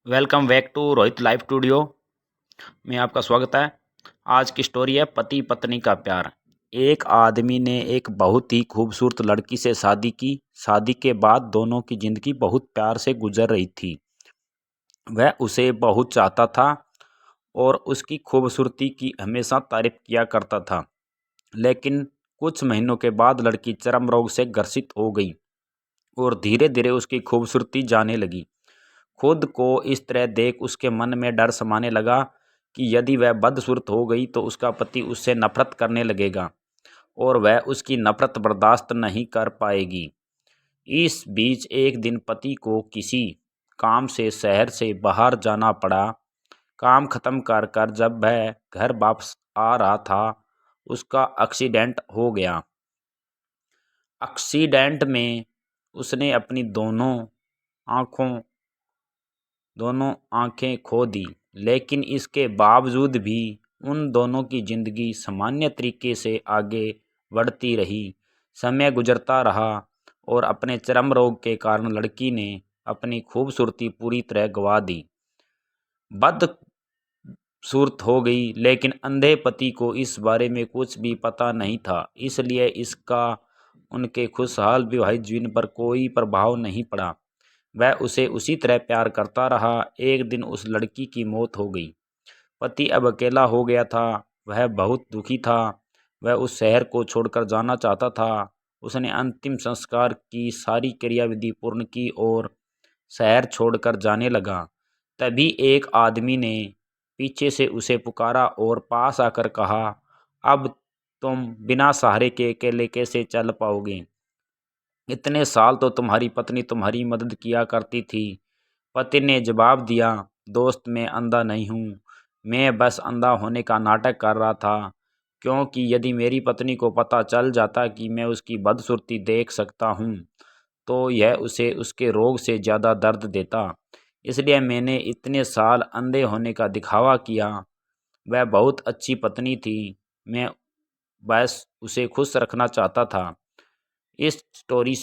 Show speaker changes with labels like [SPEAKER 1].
[SPEAKER 1] Welcome back to Rohit live studio में आपका स्वागत है। आज की स्टोरी है पति पत्नी का प्यार। एक आदमी ने एक बहुत ही खूबसूरत लड़की से शादी की। शादी के बाद दोनों की जिंदगी बहुत प्यार से गुजर रही थी। वह उसे बहुत चाहता था और उसकी खूबसूरती की हमेशा तारीफ किया करता था। लेकिन कुछ महीनों के बाद लड़की चर्म रोग से ग्रसित हो गई और धीरे धीरे उसकी खूबसूरती जाने लगी। खुद को इस तरह देख उसके मन में डर समाने लगा कि यदि वह बदसूरत हो गई तो उसका पति उससे नफरत करने लगेगा और वह उसकी नफरत बर्दाश्त नहीं कर पाएगी। इस बीच एक दिन पति को किसी काम से शहर से बाहर जाना पड़ा। काम खत्म कर कर जब वह घर वापस आ रहा था उसका एक्सीडेंट हो गया। एक्सीडेंट में उसने अपनी दोनों आंखें खो दी। लेकिन इसके बावजूद भी उन दोनों की जिंदगी सामान्य तरीके से आगे बढ़ती रही। समय गुजरता रहा और अपने चर्म रोग के कारण लड़की ने अपनी खूबसूरती पूरी तरह गंवा दी, बदसूरत हो गई। लेकिन अंधे पति को इस बारे में कुछ भी पता नहीं था, इसलिए इसका उनके खुशहाल वैवाहिक जीवन पर कोई प्रभाव नहीं पड़ा। वह उसे उसी तरह प्यार करता रहा। एक दिन उस लड़की की मौत हो गई। पति अब अकेला हो गया था। वह बहुत दुखी था। वह उस शहर को छोड़कर जाना चाहता था। उसने अंतिम संस्कार की सारी क्रियाविधि पूर्ण की और शहर छोड़कर जाने लगा। तभी एक आदमी ने पीछे से उसे पुकारा और पास आकर कहा, अब तुम बिना सहारे के अकेले कैसे चल पाओगे? इतने साल तो तुम्हारी पत्नी तुम्हारी मदद किया करती थी। पति ने जवाब दिया, दोस्त मैं अंधा नहीं हूँ, मैं बस अंधा होने का नाटक कर रहा था, क्योंकि यदि मेरी पत्नी को पता चल जाता कि मैं उसकी बदसूरती देख सकता हूँ तो यह उसे उसके रोग से ज़्यादा दर्द देता। इसलिए मैंने इतने साल अंधे होने का दिखावा किया। वह बहुत अच्छी पत्नी थी, मैं बस उसे खुश रखना चाहता था। इस स्टोरी से